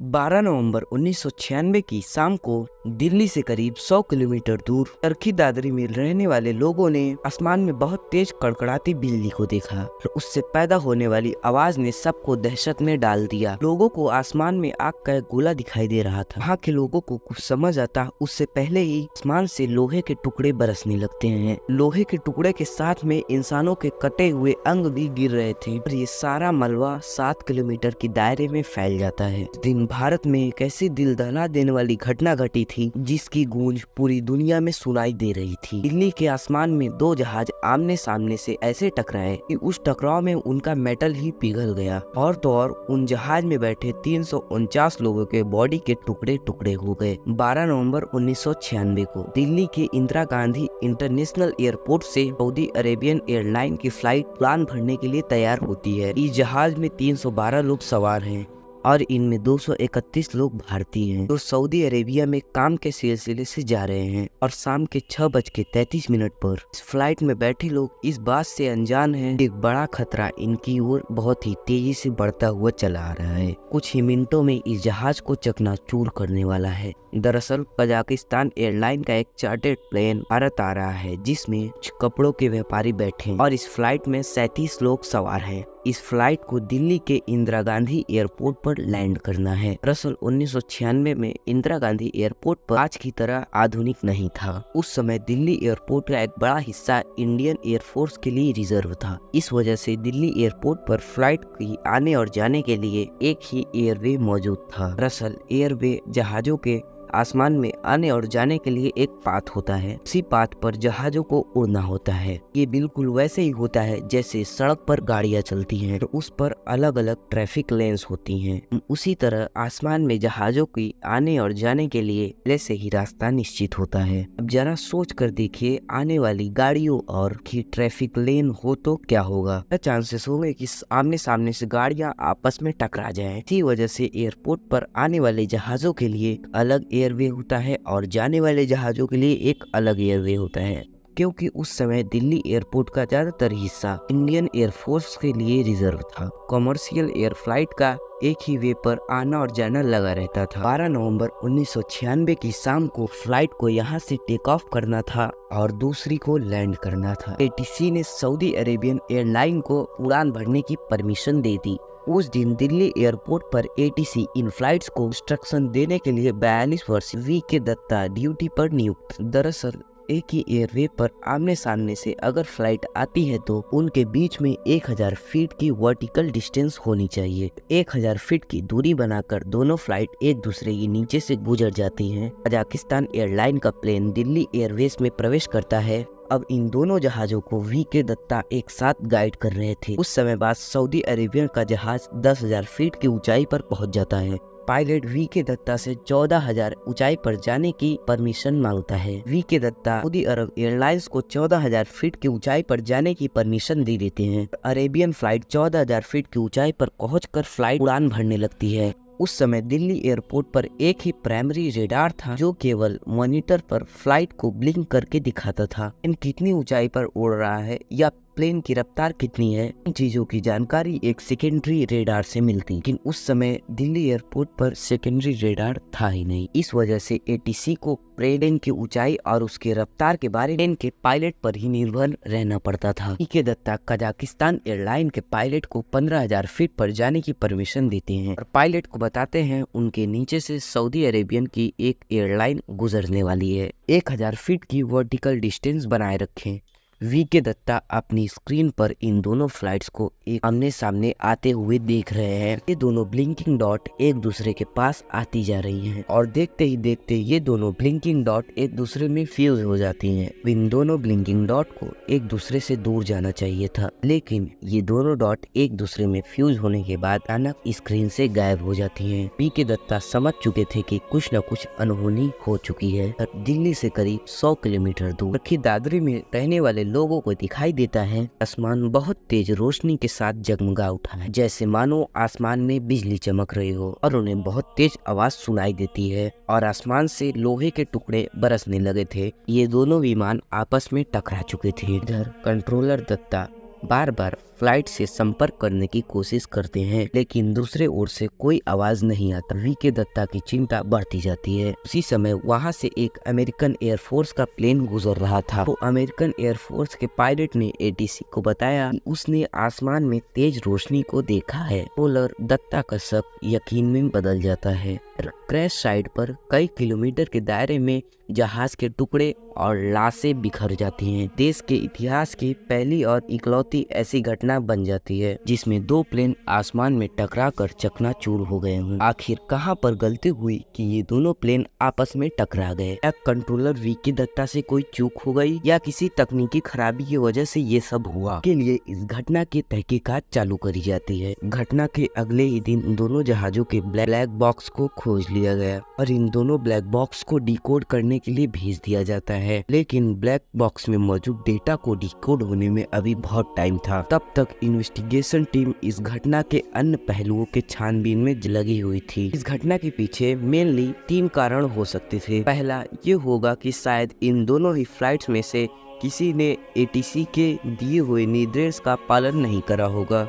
12 नवंबर 1996 की शाम को दिल्ली से करीब 100 किलोमीटर दूर चरखी दादरी में रहने वाले लोगों ने आसमान में बहुत तेज कड़कड़ाती बिजली को देखा और उससे पैदा होने वाली आवाज ने सबको दहशत में डाल दिया। लोगों को आसमान में आग का एक गोला दिखाई दे रहा था। वहाँ के लोगों को कुछ समझ आता उससे पहले ही आसमान से लोहे के टुकड़े बरसने लगते हैं। लोहे के टुकड़े के साथ में इंसानों के कटे हुए अंग भी गिर रहे थे और ये सारा मलबा 7 किलोमीटर की दायरे में फैल जाता है। इस दिन भारत में एक ऐसी दिल दहला देने वाली घटना घटी थी जिसकी गूंज पूरी दुनिया में सुनाई दे रही थी। दिल्ली के आसमान में दो जहाज आमने सामने से ऐसे टकराए कि उस टकराव में उनका मेटल ही पिघल गया और तो और उन जहाज में बैठे 349 लोगों के बॉडी के टुकड़े टुकड़े हो गए। 12 नवंबर 1996 को दिल्ली के इंदिरा गांधी इंटरनेशनल एयरपोर्ट से सऊदी अरेबियन एयरलाइन की फ्लाइट उड़ान भरने के लिए तैयार होती है। इस जहाज में 312 लोग सवार हैं और इनमें 231 लोग भारतीय हैं जो सऊदी अरेबिया में काम के सिलसिले से जा रहे हैं। और शाम के 6:33 पर इस फ्लाइट में बैठे लोग इस बात से अनजान हैं एक बड़ा खतरा इनकी ओर बहुत ही तेजी से बढ़ता हुआ चला आ रहा है। कुछ ही मिनटों में इस जहाज को चकनाचूर करने वाला है। दरअसल कजाकिस्तान एयरलाइन का एक चार्टर्ड प्लेन भारत आ रहा है जिसमें कुछ कपड़ों के व्यापारी बैठे हैं और इस फ्लाइट में 37 लोग सवार हैं। इस फ्लाइट को दिल्ली के इंदिरा गांधी एयरपोर्ट पर लैंड करना है। दरअसल 1996 में इंदिरा गांधी एयरपोर्ट पर आज की तरह आधुनिक नहीं था। उस समय दिल्ली एयरपोर्ट का एक बड़ा हिस्सा इंडियन एयरफोर्स के लिए रिजर्व था। इस वजह से दिल्ली एयरपोर्ट पर फ्लाइट की आने और जाने के लिए एक ही एयरवे मौजूद था। दरअसल एयरवे जहाजों के आसमान में आने और जाने के लिए एक पाथ होता है। उसी पाथ पर जहाजों को उड़ना होता है। ये बिल्कुल वैसे ही होता है जैसे सड़क पर गाड़ियां चलती हैं तो उस पर अलग अलग ट्रैफिक लेन्स होती हैं। उसी तरह आसमान में जहाजों की आने और जाने के लिए पहले से ही रास्ता निश्चित होता है। अब जरा सोच कर देखिए आने वाली गाड़ियों और की ट्रैफिक लेन हो तो क्या होगा। चांसेस होंगे कि आमने सामने से गाड़ियां आपस में टकरा जाएं। इसी वजह से एयरपोर्ट पर आने वाले जहाजों के लिए अलग एयरवे होता है और जाने वाले जहाजों के लिए एक अलग एयरवे होता है। क्योंकि उस समय दिल्ली एयरपोर्ट का ज्यादातर हिस्सा इंडियन एयरफोर्स के लिए रिजर्व था। कमर्शियल एयर फ्लाइट का एक ही वे पर आना और जाना लगा रहता था। 12 नवंबर 1996 की शाम को फ्लाइट को यहाँ से टेक ऑफ करना था और दूसरी को लैंड करना था। एटीसी ने सऊदी अरेबियन एयरलाइन को उड़ान भरने की परमिशन दे दी। उस दिन दिल्ली एयरपोर्ट पर एटीसी इन फ्लाइट्स को इंस्ट्रक्शन देने के लिए 42 वर्षीय वी.के. दत्ता ड्यूटी पर नियुक्त। दरअसल एक ही एयरवे पर आमने सामने से अगर फ्लाइट आती है तो उनके बीच में 1000 फीट की वर्टिकल डिस्टेंस होनी चाहिए। 1000 फीट की दूरी बनाकर दोनों फ्लाइट एक दूसरे के नीचे से गुजर जाती हैं। कजाकिस्तान एयरलाइन का प्लेन दिल्ली एयरवेज में प्रवेश करता है। अब इन दोनों जहाजों को वी.के. दत्ता एक साथ गाइड कर रहे थे। उस समय बाद सऊदी अरेबिया का जहाज 10,000 फीट की ऊंचाई पर पहुंच जाता है। Pilot VK. दत्ता से 14,000 ऊंचाई पर जाने की परमिशन मांगता है। वी.के. दत्ता सऊदी अरब एयरलाइंस को 14,000 फीट की ऊंचाई पर जाने की परमिशन दे देते हैं। अरेबियन फ्लाइट 14,000 फीट की ऊंचाई पर पहुंचकर फ्लाइट उड़ान भरने लगती है। उस समय दिल्ली एयरपोर्ट पर एक ही प्राइमरी रेडार था जो केवल मॉनिटर पर फ्लाइट को ब्लिंक करके दिखाता था। इन कितनी ऊंचाई पर उड़ रहा है या प्लेन की रफ्तार कितनी है, इन चीजों की जानकारी एक सेकेंडरी रेडार से मिलती। लेकिन उस समय दिल्ली एयरपोर्ट पर सेकेंडरी रेडार था ही नहीं। इस वजह से एटीसी को प्लेन की ऊंचाई और उसके रफ्तार के बारे में के पायलट पर ही निर्भर रहना पड़ता था। वी.के. दत्ता कजाकिस्तान एयरलाइन के पायलट को 15,000 फीट पर जाने की परमिशन देते हैं और पायलट को बताते हैं उनके नीचे से सऊदी अरेबियन की एक एयरलाइन गुजरने वाली है। 1000 फीट की वर्टिकल डिस्टेंस बनाए रखें। वी.के. दत्ता अपनी स्क्रीन पर इन दोनों फ्लाइट्स को एक आमने सामने आते हुए देख रहे हैं। ये दोनों ब्लिंकिंग डॉट एक दूसरे के पास आती जा रही हैं और देखते ही देखते ये दोनों ब्लिंकिंग डॉट एक दूसरे में फ्यूज हो जाती हैं। इन दोनों ब्लिंकिंग डॉट को एक दूसरे से दूर जाना चाहिए था, लेकिन ये दोनों डॉट एक दूसरे में फ्यूज होने के बाद अचानक स्क्रीन से गायब हो जाती हैं। वी.के. दत्ता समझ चुके थे कि कुछ न कुछ अनहोनी हो चुकी है। दिल्ली से करीब 100 किलोमीटर दूर चरखी दादरी में रहने वाले लोगों को दिखाई देता है आसमान बहुत तेज रोशनी के साथ जगमगा उठा है, जैसे मानो आसमान में बिजली चमक रही हो और उन्हें बहुत तेज आवाज सुनाई देती है और आसमान से लोहे के टुकड़े बरसने लगे थे। ये दोनों विमान आपस में टकरा चुके थे। इधर कंट्रोलर दत्ता बार बार फ्लाइट से संपर्क करने की कोशिश करते हैं, लेकिन दूसरे ओर से कोई आवाज नहीं आता। वीके दत्ता की चिंता बढ़ती जाती है। उसी समय वहां से एक अमेरिकन एयरफोर्स का प्लेन गुजर रहा था। तो अमेरिकन एयरफोर्स के पायलट ने एटीसी को बताया कि उसने आसमान में तेज रोशनी को देखा है। पोलर दत्ता का शक यकीन में बदल जाता है। क्रैश साइट पर कई किलोमीटर के दायरे में जहाज के टुकड़े और लाशें बिखर जाती हैं। देश के इतिहास की पहली और इकलौती ऐसी घटना बन जाती है जिसमें दो प्लेन आसमान में टकराकर चकनाचूर हो गए हों। आखिर कहां पर गलती हुई कि ये दोनों प्लेन आपस में टकरा गए? क्या कंट्रोलर वीके दत्ता से कोई चूक हो गई या किसी तकनीकी खराबी की वजह से ये सब हुआ? के लिए इस घटना की तहकीकात चालू करी जाती है। घटना के अगले ही दिन दोनों जहाजों के ब्लैक बॉक्स को खोज लिया गया और इन दोनों ब्लैक बॉक्स को डिकोड करने के लिए भेज दिया जाता है। लेकिन ब्लैक बॉक्स में मौजूद डेटा को डिकोड होने में अभी बहुत टाइम था। तब तक इन्वेस्टिगेशन टीम इस घटना के अन्य पहलुओं के छानबीन में लगी हुई थी। इस घटना के पीछे मेनली 3 कारण हो सकते थे। पहला ये होगा कि शायद इन दोनों ही फ्लाइट्स में से किसी ने एटीसी के दिए हुए निर्देश का पालन नहीं करा होगा।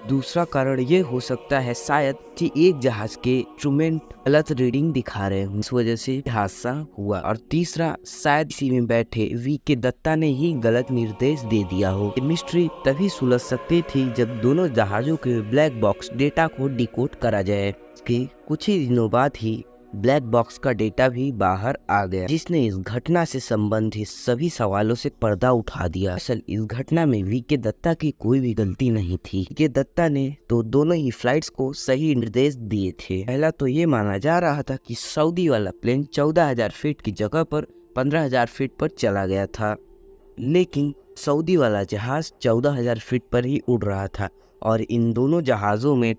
दूसरा कारण ये हो सकता है शायद कि एक जहाज के इंस्ट्रूमेंट गलत रीडिंग दिखा रहे हों, इस वजह से हादसा हुआ। और तीसरा शायद इसी में बैठे वीके दत्ता ने ही गलत निर्देश दे दिया हो। मिस्ट्री तभी सुलझ सकती थी जब दोनों जहाजों के ब्लैक बॉक्स डेटा को डिकोड करा जाए। इसके कुछ ही दिनों बाद ही ब्लैक बॉक्स का डेटा भी बाहर आ गया, जिसने इस घटना से संबंधित सभी सवालों से पर्दा उठा दिया। असल इस घटना में वीके दत्ता की कोई भी गलती नहीं थी। वीके दत्ता ने तो दोनों ही फ्लाइट्स को सही निर्देश दिए थे। पहला तो ये माना जा रहा था कि सऊदी वाला प्लेन 14,000 फीट की जगह पर 15,000 फीट पर चला गया था, लेकिन सऊदी वाला जहाज 14,000 फीट पर ही उड़ रहा था और इन दोनों जहाजों में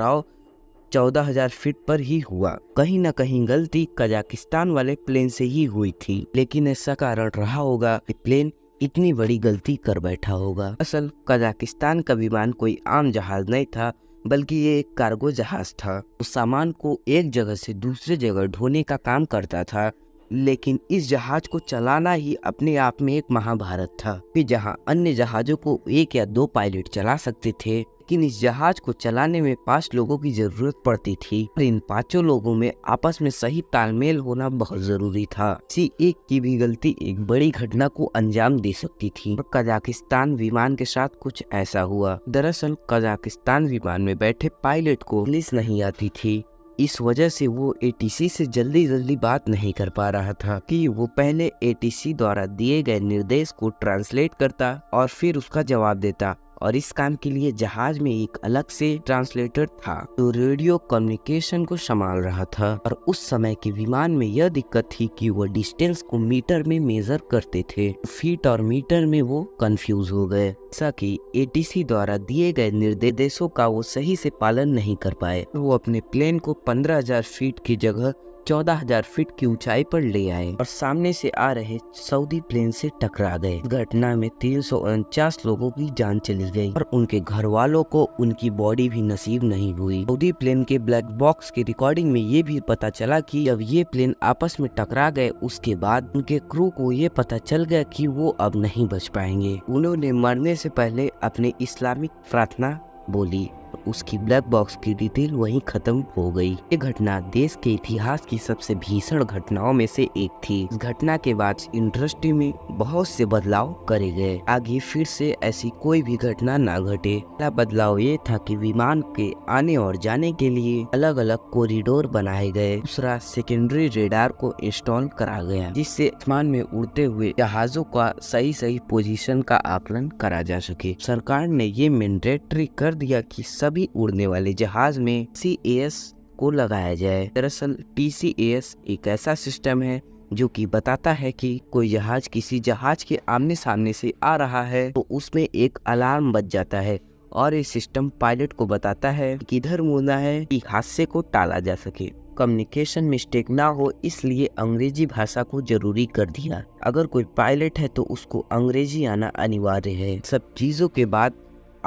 14,000 फीट पर ही हुआ। कहीं न कहीं गलती कजाकिस्तान वाले प्लेन से ही हुई थी, लेकिन ऐसा कारण रहा होगा कि प्लेन इतनी बड़ी गलती कर बैठा होगा। असल कजाकिस्तान का विमान कोई आम जहाज नहीं था, बल्कि ये एक कार्गो जहाज था। उस सामान को एक जगह से दूसरे जगह ढोने का काम करता था। लेकिन इस जहाज को चलाना ही अपने आप में एक महाभारत था। फिर जहां अन्य जहाजों को 1 या 2 पायलट चला सकते थे, लेकिन इस जहाज को चलाने में 5 लोगों की जरूरत पड़ती थी और इन 5 लोगों में आपस में सही तालमेल होना बहुत जरूरी था। किसी एक की भी गलती एक बड़ी घटना को अंजाम दे सकती थी। और कजाकिस्तान विमान के साथ कुछ ऐसा हुआ। दरअसल कजाकिस्तान विमान में बैठे पायलट को इंग्लिश नहीं आती थी, इस वजह से वो एटीसी से जल्दी बात नहीं कर पा रहा था कि वो पहले एटीसी द्वारा दिए गए निर्देश को ट्रांसलेट करता और फिर उसका जवाब देता। और इस काम के लिए जहाज में एक अलग से ट्रांसलेटर था जो रेडियो कम्युनिकेशन को संभाल रहा था। और उस समय के विमान में यह दिक्कत थी कि वो डिस्टेंस को मीटर में मेजर करते थे, फीट और मीटर में वो कंफ्यूज हो गए। ऐसा कि एटीसी द्वारा दिए गए निर्देशों का वो सही से पालन नहीं कर पाए। वो अपने प्लेन को 15,000 फीट की जगह 14,000 फीट की ऊंचाई पर ले आए और सामने से आ रहे सऊदी प्लेन से टकरा गए। इस घटना में 349 लोगों की जान चली गई और उनके घर वालों को उनकी बॉडी भी नसीब नहीं हुई। सऊदी प्लेन के ब्लैक बॉक्स की रिकॉर्डिंग में ये भी पता चला कि जब ये प्लेन आपस में टकरा गए, उसके बाद उनके क्रू को ये पता चल गया कि वो अब नहीं बच पाएंगे। उन्होंने मरने से पहले अपने इस्लामिक प्रार्थना बोली। उसकी ब्लैक बॉक्स की डिटेल वहीं खत्म हो गई। ये घटना देश के इतिहास की सबसे भीषण घटनाओं में से एक थी। इस घटना के बाद इंडस्ट्री में बहुत से बदलाव करे गए। आगे फिर से ऐसी कोई भी घटना ना घटे। पहला बदलाव ये था कि विमान के आने और जाने के लिए अलग अलग कॉरिडोर बनाए गए। दूसरा, सेकेंडरी रेडार को इंस्टॉल करा गया, जिससे आसमान में उड़ते हुए जहाजों का सही पोजीशन का आकलन करा जा सके। सरकार ने ये मैंडेटरी कर दिया कि सभी उड़ने वाले जहाज में TCAS को लगाया जाए। दरअसल TCAS एक ऐसा सिस्टम है जो कि बताता है कि कोई जहाज किसी जहाज के आमने सामने से आ रहा है तो उसमें एक अलार्म बज जाता है और ये सिस्टम पायलट को बताता है कि किधर मुड़ना है कि हादसे को टाला जा सके। कम्युनिकेशन मिस्टेक ना हो इसलिए अंग्रेजी भाषा को जरूरी कर दिया। अगर कोई पायलट है तो उसको अंग्रेजी आना अनिवार्य है। सब चीजों के बाद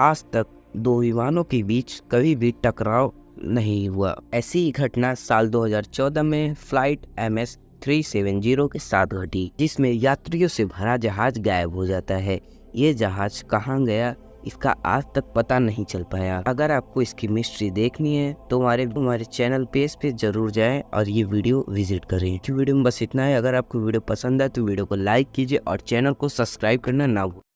आज तक 2 विमानों के बीच कभी भी टकराव नहीं हुआ। ऐसी ही घटना साल 2014 में फ्लाइट MS-370 के साथ घटी, जिसमें यात्रियों से भरा जहाज गायब हो जाता है। ये जहाज कहाँ गया इसका आज तक पता नहीं चल पाया। अगर आपको इसकी मिस्ट्री देखनी है तो हमारे चैनल पेज पे जरूर जाएं और ये वीडियो विजिट करें। वीडियो में बस इतना है। अगर आपको वीडियो पसंद है तो वीडियो को लाइक कीजिए और चैनल को सब्सक्राइब करना ना भूलें।